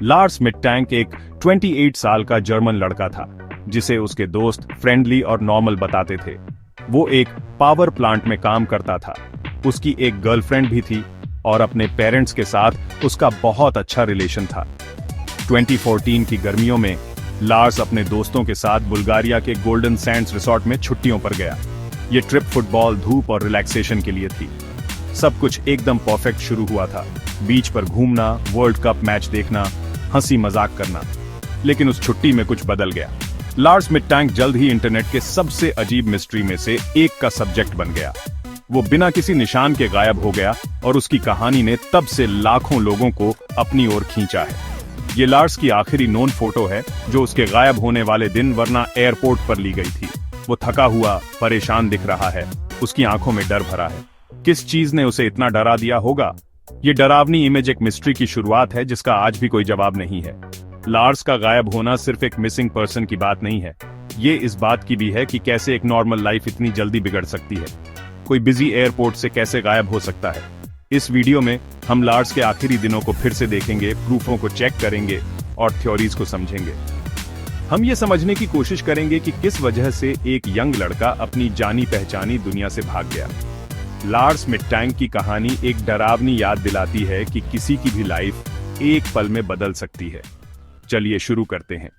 Lars मिटटैंक एक 28 साल का जर्मन लड़का था जिसे उसके दोस्त फ्रेंडली और नॉर्मल बताते थे। वो एक पावर प्लांट में काम करता था। उसकी एक गर्लफ्रेंड भी थी और अपने पेरेंट्स के साथ उसका बहुत अच्छा रिलेशन था। 2014 की गर्मियों में लार्स अपने दोस्तों के साथ बुल्गारिया के गोल्डन सैंड्स रिसोर्ट में छुट्टियों पर गया। ये ट्रिप फुटबॉल, धूप और रिलैक्सेशन के लिए थी। सब कुछ एकदम परफेक्ट शुरू हुआ था। बीच पर घूमना, वर्ल्ड कप मैच देखना, हंसी मजाक करना। लेकिन उस छुट्टी में कुछ बदल गया। लार्स मिटटैंक जल्द ही इंटरनेट के सबसे अजीब मिस्ट्री में से एक का सब्जेक्ट बन गया। वो बिना किसी निशान के गायब हो गया और उसकी कहानी ने तब से लाखों लोगों को अपनी ओर खींचा है। ये लार्स की आखिरी नोन फोटो है जो उसके गायब होने वाले दिन वरना एयरपोर्ट पर ली गई थी। वो थका हुआ, परेशान दिख रहा है। उसकी आंखों में डर भरा है। किस चीज ने उसे इतना डरा दिया होगा? ये डरावनी इमेज एक मिस्ट्री की शुरुआत है जिसका आज भी कोई जवाब नहीं है। लार्स का गायब होना सिर्फ एक मिसिंग पर्सन की बात नहीं है, ये इस बात की भी है कि कैसे एक नॉर्मल लाइफ इतनी जल्दी बिगड़ सकती है। कोई बिजी एयरपोर्ट से कैसे गायब हो सकता है। इस वीडियो में हम लार्स के आखिरी दिनों को फिर से देखेंगे, प्रूफों को चेक करेंगे और थ्योरीज को समझेंगे। हम ये समझने की कोशिश करेंगे कि किस वजह से एक यंग लड़का अपनी जानी पहचानी दुनिया से भाग गया। लार्स मिटटैंक की कहानी एक डरावनी याद दिलाती है कि किसी की भी लाइफ एक पल में बदल सकती है। चलिए शुरू करते हैं।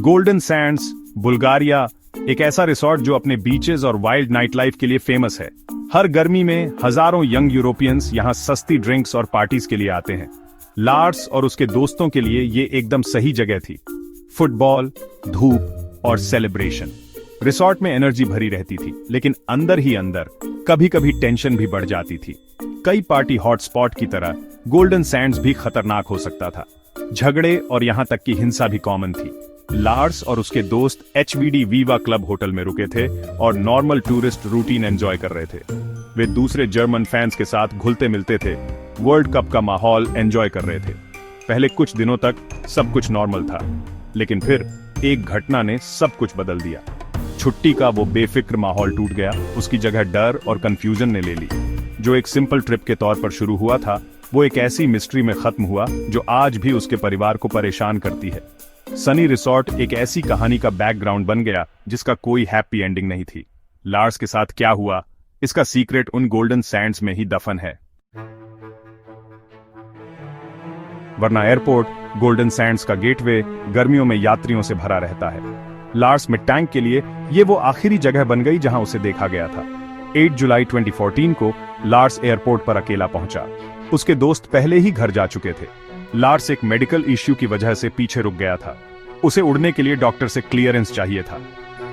गोल्डन सैंड्स, बुल्गारिया, एक ऐसा रिसोर्ट जो अपने बीचेस और वाइल्ड नाइट लाइफ के लिए फेमस है। हर गर्मी में हजारों यंग यूरोपियंस यहां सस्ती ड्रिंक्स और पार्टीज के लिए आते हैं। लार्स और उसके दोस्तों के लिए ये एकदम सही जगह थी। फुटबॉल, धूप और सेलिब्रेशन। रिसोर्ट में एनर्जी भरी रहती थी, लेकिन अंदर ही अंदर कभी कभी टेंशन भी बढ़ जाती थी। कई पार्टी हॉटस्पॉट की तरह गोल्डन सैंड्स भी खतरनाक हो सकता था। झगड़े और यहां तक कि हिंसा भी कॉमन थी। लार्स और उसके दोस्त HVD वीवा क्लब होटल में रुके थे और नॉर्मल टूरिस्ट रूटीन एंजॉय कर रहे थे। वे दूसरे जर्मन फैंस के साथ घुलते मिलते थे, वर्ल्ड कप का माहौल एंजॉय कर रहे थे। पहले कुछ दिनों तक सब कुछ नॉर्मल था, लेकिन फिर एक घटना ने सब कुछ बदल दिया। छुट्टी का वो बेफिक्र माहौल टूट गया। उसकी जगह डर और कंफ्यूजन ने ले ली। जो एक सिंपल ट्रिप के तौर पर शुरू हुआ था, वो एक ऐसी मिस्ट्री में खत्म हुआ जो आज भी उसके परिवार को परेशान करती है। सनी रिसोर्ट एक ऐसी कहानी का बैकग्राउंड बन गया जिसका कोई हैप्पी एंडिंग नहीं थी। लार्स के साथ क्या हुआ, इसका सीक्रेट उन गोल्डन सैंड्स में ही दफन है। वरना एयरपोर्ट, गोल्डन सैंड्स का गेटवे, गर्मियों में यात्रियों से भरा रहता है। लार्स मिटटैंक के लिए ये वो आखिरी जगह बन गई जहां उसे देखा गया था। 8 जुलाई 2014 को लार्स एयरपोर्ट पर अकेला पहुंचा। उसके दोस्त पहले ही घर जा चुके थे। लार्स एक मेडिकल इश्यू की वजह से पीछे रुक गया था। उसे उड़ने के लिए डॉक्टर से क्लियरेंस चाहिए था।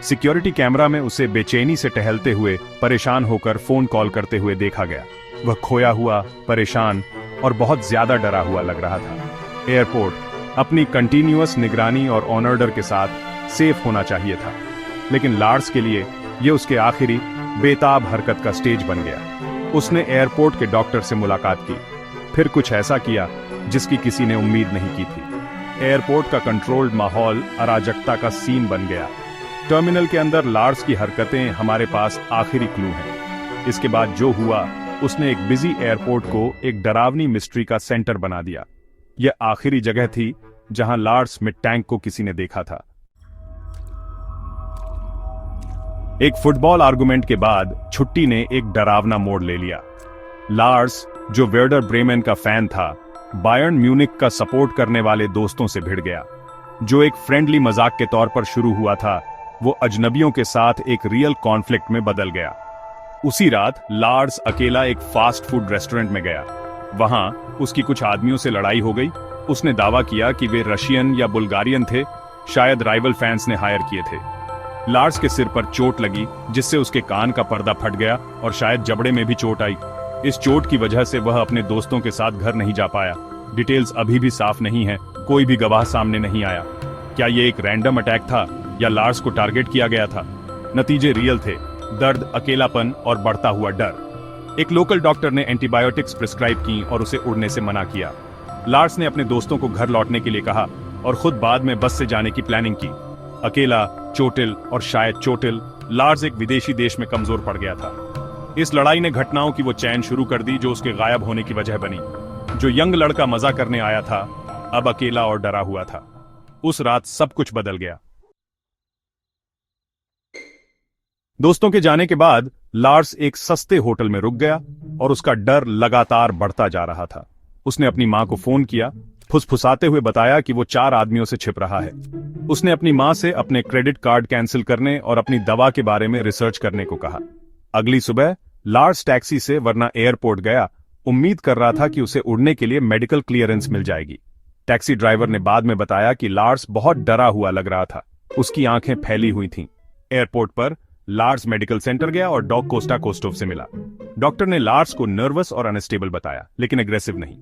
सिक्योरिटी कैमरा में उसे बेचैनी से टहलते हुए, परेशान होकर फोन कॉल करते हुए देखा गया। वह खोया हुआ, परेशान और बहुत ज्यादा डरा हुआ लग रहा था। एयरपोर्ट अपनी कंटिन्यूअस निगरानी और ऑनर्डर के साथ सेफ होना चाहिए था, लेकिन लार्स के लिए यह उसके आखिरी बेताब हरकत का स्टेज बन गया। उसने एयरपोर्ट के डॉक्टर से मुलाकात की, फिर कुछ ऐसा किया जिसकी किसी ने उम्मीद नहीं की थी। एयरपोर्ट का कंट्रोल्ड माहौल अराजकता का सीन बन गया। टर्मिनल के अंदर लार्स की हरकतें हमारे पास आखिरी क्लू हैं। इसके बाद जो हुआ, उसने एक बिजी एयरपोर्ट को एक डरावनी मिस्ट्री का सेंटर बना दिया। यह आखिरी जगह थी जहां लार्स मिटटैंक को किसी ने देखा था। एक फुटबॉल आर्गुमेंट के बाद छुट्टी ने एक डरावना मोड़ ले लिया। लार्स, जो वर्डर ब्रेमेन का फैन था, बायर्न म्यूनिख का सपोर्ट करने वाले दोस्तों से भिड़ गया। जो एक फ्रेंडली मजाक के तौर पर शुरू हुआ था, वो अजनबियों के साथ एक रियल कॉन्फ्लिक्ट में बदल गया। उसी रात लार्स अकेला एक फास्ट फूड रेस्टोरेंट में गया। वहां उसकी कुछ आदमियों से लड़ाई हो गई। उसने दावा किया कि वे रशियन या बुल्गारियन थे, शायद राइवल फैंस ने हायर किए थे। लार्स के सिर पर चोट लगी, जिससे उसके कान का पर्दा फट गया और शायद जबड़े में भी चोट आई। इस चोट की वजह से वह अपने दोस्तों के साथ घर नहीं जा पाया। डिटेल्स अभी भी साफ नहीं है, कोई भी गवाह सामने नहीं आया। क्या ये एक रैंडम अटैक था या लार्स को टारगेट किया गया था? नतीजे रियल थे, दर्द, अकेलापन और बढ़ता हुआ डर। एक लोकल डॉक्टर ने एंटीबायोटिक्स प्रिस्क्राइब की और उसे उड़ने से मना किया। लार्स ने अपने दोस्तों को घर लौटने के लिए कहा और खुद बाद में बस से जाने की प्लानिंग की। अकेला, चोटिल और शायद चोटिल, लार्स एक विदेशी देश में कमजोर पड़ गया था। इस लड़ाई ने घटनाओं की वो चैन शुरू कर दी जो उसके गायब होने की वजह बनी। जो यंग लड़का मजा करने आया था अब अकेला और डरा हुआ था। उस रात सब कुछ बदल गया। दोस्तों के जाने के बाद लार्स एक सस्ते होटल में रुक गया और उसका डर लगातार बढ़ता जा रहा था। उसने अपनी मां को फोन किया, फुसफुसाते हुए बताया कि वो 4 आदमियों से छिप रहा है। उसने अपनी मां से अपने क्रेडिट कार्ड कैंसिल करने और अपनी दवा के बारे में रिसर्च करने को कहा। अगली सुबह लार्स टैक्सी से वरना एयरपोर्ट गया, उम्मीद कर रहा था कि उसे उड़ने के लिए मेडिकल क्लियरेंस मिल जाएगी। टैक्सी ड्राइवर ने बाद में बताया कि लार्स बहुत डरा हुआ लग रहा था, उसकी आंखें फैली हुई थीं। एयरपोर्ट पर लार्स मेडिकल सेंटर गया और डॉग कोस्टा कोस्टोव से मिला। डॉक्टर ने लार्स को नर्वस और अनस्टेबल बताया, लेकिन एग्रेसिव नहीं।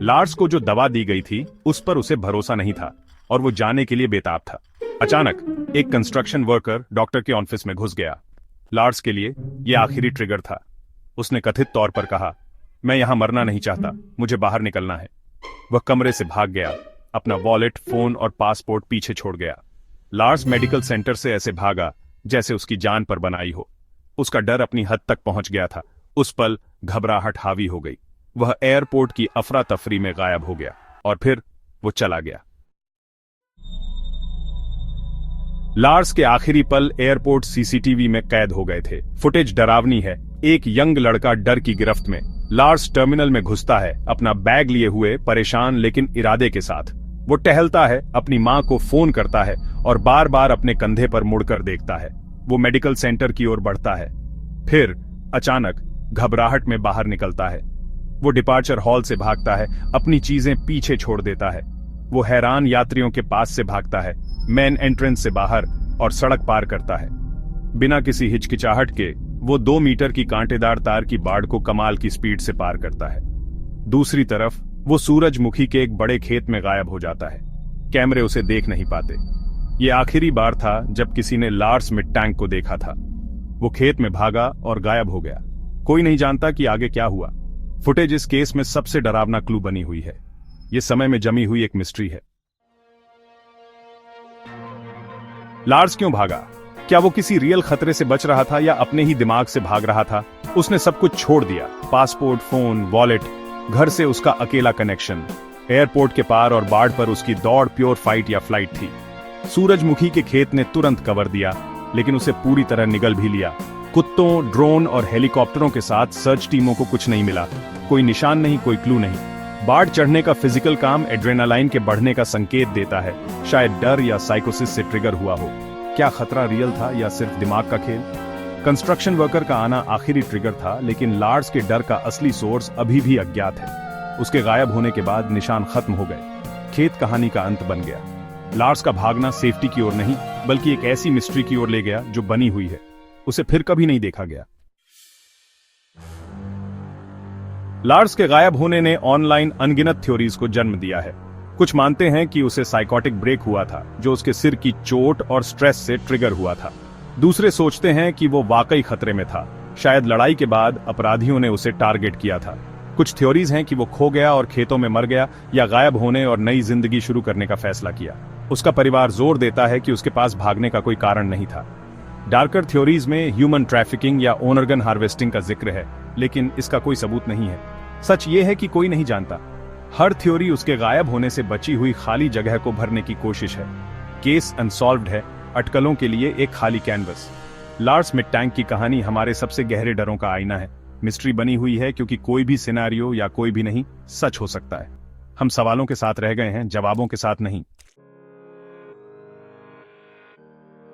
लार्स को जो दवा दी गई थी उस पर उसे भरोसा नहीं था और वो जाने के लिए बेताब था। अचानक एक कंस्ट्रक्शन वर्कर डॉक्टर के ऑफिस में घुस गया। लार्स के लिए यह आखिरी ट्रिगर था। उसने कथित तौर पर कहा, मैं यहां मरना नहीं चाहता, मुझे बाहर निकलना है। वह कमरे से भाग गया, अपना वॉलेट, फोन और पासपोर्ट पीछे छोड़ गया। लार्स मेडिकल सेंटर से ऐसे भागा जैसे उसकी जान पर बनाई हो। उसका डर अपनी हद तक पहुंच गया था। उस पल घबराहट हावी हो गई। वह एयरपोर्ट की अफरा तफरी में गायब हो गया और फिर वो चला गया। लार्स के आखिरी पल एयरपोर्ट सीसीटीवी में कैद हो गए थे। फुटेज डरावनी है। एक यंग लड़का डर की गिरफ्त में। लार्स टर्मिनल में घुसता है, अपना बैग लिए हुए, परेशान लेकिन इरादे के साथ। वो टहलता है, अपनी मां को फोन करता है और बार बार अपने कंधे पर मुड़कर देखता है। वो मेडिकल सेंटर की ओर बढ़ता है, फिर अचानक घबराहट में बाहर निकलता है। वो डिपार्चर हॉल से भागता है, अपनी चीजें पीछे छोड़ देता है। वो हैरान यात्रियों के पास से भागता है, मेन एंट्रेंस से बाहर, और सड़क पार करता है। बिना किसी हिचकिचाहट के वो 2 मीटर की कांटेदार तार की बाड़ को कमाल की स्पीड से पार करता है। दूसरी तरफ वो सूरजमुखी के एक बड़े खेत में गायब हो जाता है। कैमरे उसे देख नहीं पाते। ये आखिरी बार था जब किसी ने लार्स मिटटैंक को देखा था। वो खेत में भागा और गायब हो गया। कोई नहीं जानता कि आगे क्या हुआ। फुटेज इस केस में सबसे डरावना क्लू बनी हुई है। ये समय में जमी हुई एक मिस्ट्री है। लार्स क्यों भागा? क्या वो किसी रियल खतरे से बच रहा था या अपने ही दिमाग से भाग रहा था? उसने सब कुछ छोड़ दिया, पासपोर्ट, फोन, वॉलेट, घर से उसका अकेला कनेक्शन। एयरपोर्ट के पार और बाढ़ पर उसकी दौड़ प्योर फाइट या फ्लाइट थी। सूरजमुखी के खेत ने तुरंत कवर दिया, लेकिन उसे पूरी तरह निगल भी लिया। कुत्तों, ड्रोन और हेलीकॉप्टरों के साथ सर्च टीमों को कुछ नहीं मिला। कोई निशान नहीं, कोई क्लू नहीं। बाढ़ चढ़ने का फिजिकल काम एड्रेनालाइन के बढ़ने का संकेत देता है। शायद डर या साइकोसिस से ट्रिगर हुआ हो। क्या खतरा रियल था या सिर्फ दिमाग का खेल? कंस्ट्रक्शन वर्कर का आना आखिरी ट्रिगर था, लेकिन लार्स के डर का असली सोर्स अभी भी अज्ञात है। उसके गायब होने के बाद निशान खत्म हो गए। खेत कहानी का अंत बन गया। लार्स का भागना सेफ्टी की ओर नहीं, बल्कि एक ऐसी मिस्ट्री की ओर ले गया जो बनी हुई है। उसे फिर कभी नहीं देखा गया। लार्स के गायब होने ने ऑनलाइन अनगिनत थ्योरीज को जन्म दिया है। कुछ मानते हैं कि उसे साइकोटिक ब्रेक हुआ था, जो उसके सिर की चोट और स्ट्रेस से ट्रिगर हुआ था। दूसरे सोचते हैं कि वो वाकई खतरे में था। शायद लड़ाई के बाद अपराधियों ने उसे टारगेट किया था। कुछ थ्योरीज हैं कि वो खो गया और खेतों में मर गया, या गायब होने और नई जिंदगी शुरू करने का फैसला किया। उसका परिवार जोर देता है कि उसके पास भागने का कोई कारण नहीं था। डार्कर थ्योरीज में ह्यूमन ट्रैफिकिंग या ओनरगन हार्वेस्टिंग का जिक्र है, लेकिन इसका कोई सबूत नहीं है। सच ये है कि कोई नहीं जानता। हर थ्योरी उसके गायब होने से बची हुई खाली जगह को भरने की कोशिश है। केस अनसॉल्व्ड है, अटकलों के लिए एक खाली कैनवस। लार्स मिटटैंक की कहानी हमारे सबसे गहरे डरों का आईना है। मिस्ट्री बनी हुई है क्योंकि कोई भी सिनेरियो या कोई भी नहीं सच हो सकता है। हम सवालों के साथ रह गए हैं, जवाबों के साथ नहीं।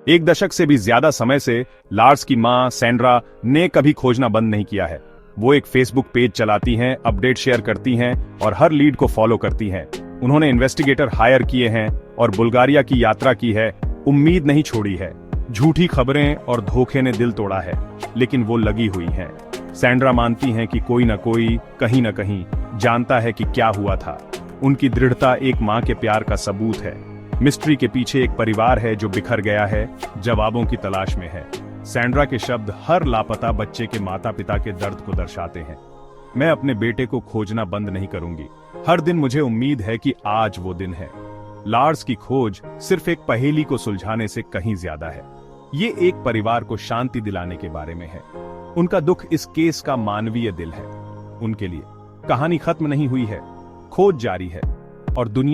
1 दशक से भी ज्यादा समय से लार्स की मां सैंड्रा ने कभी खोजना बंद नहीं किया है। वो एक फेसबुक पेज चलाती हैं, अपडेट शेयर करती हैं और हर लीड को फॉलो करती हैं। उन्होंने इन्वेस्टिगेटर हायर किए हैं और बुल्गारिया की यात्रा की है। उम्मीद नहीं छोड़ी है। झूठी खबरें और धोखे ने दिल तोड़ा है, लेकिन वो लगी हुई हैं। सैंड्रा मानती हैं कि कोई न कोई कहीं न कहीं जानता है कि क्या हुआ था। उनकी दृढ़ता एक मां के प्यार का सबूत है। मिस्ट्री के पीछे एक परिवार है जो बिखर गया है, जवाबों की तलाश में है। सैंड्रा के शब्द हर लापता बच्चे के माता पिता के दर्द को दर्शाते हैं। मैं अपने बेटे को खोजना बंद नहीं करूंगी। हर दिन मुझे उम्मीद है कि आज वो दिन है। लार्स की खोज सिर्फ एक पहेली को सुलझाने से कहीं ज्यादा है। ये एक परिवार को शांति दिलाने के बारे में है। उनका दुख इस केस का मानवीय दिल है। उनके लिए कहानी खत्म नहीं हुई है, खोज जारी है और दुनिया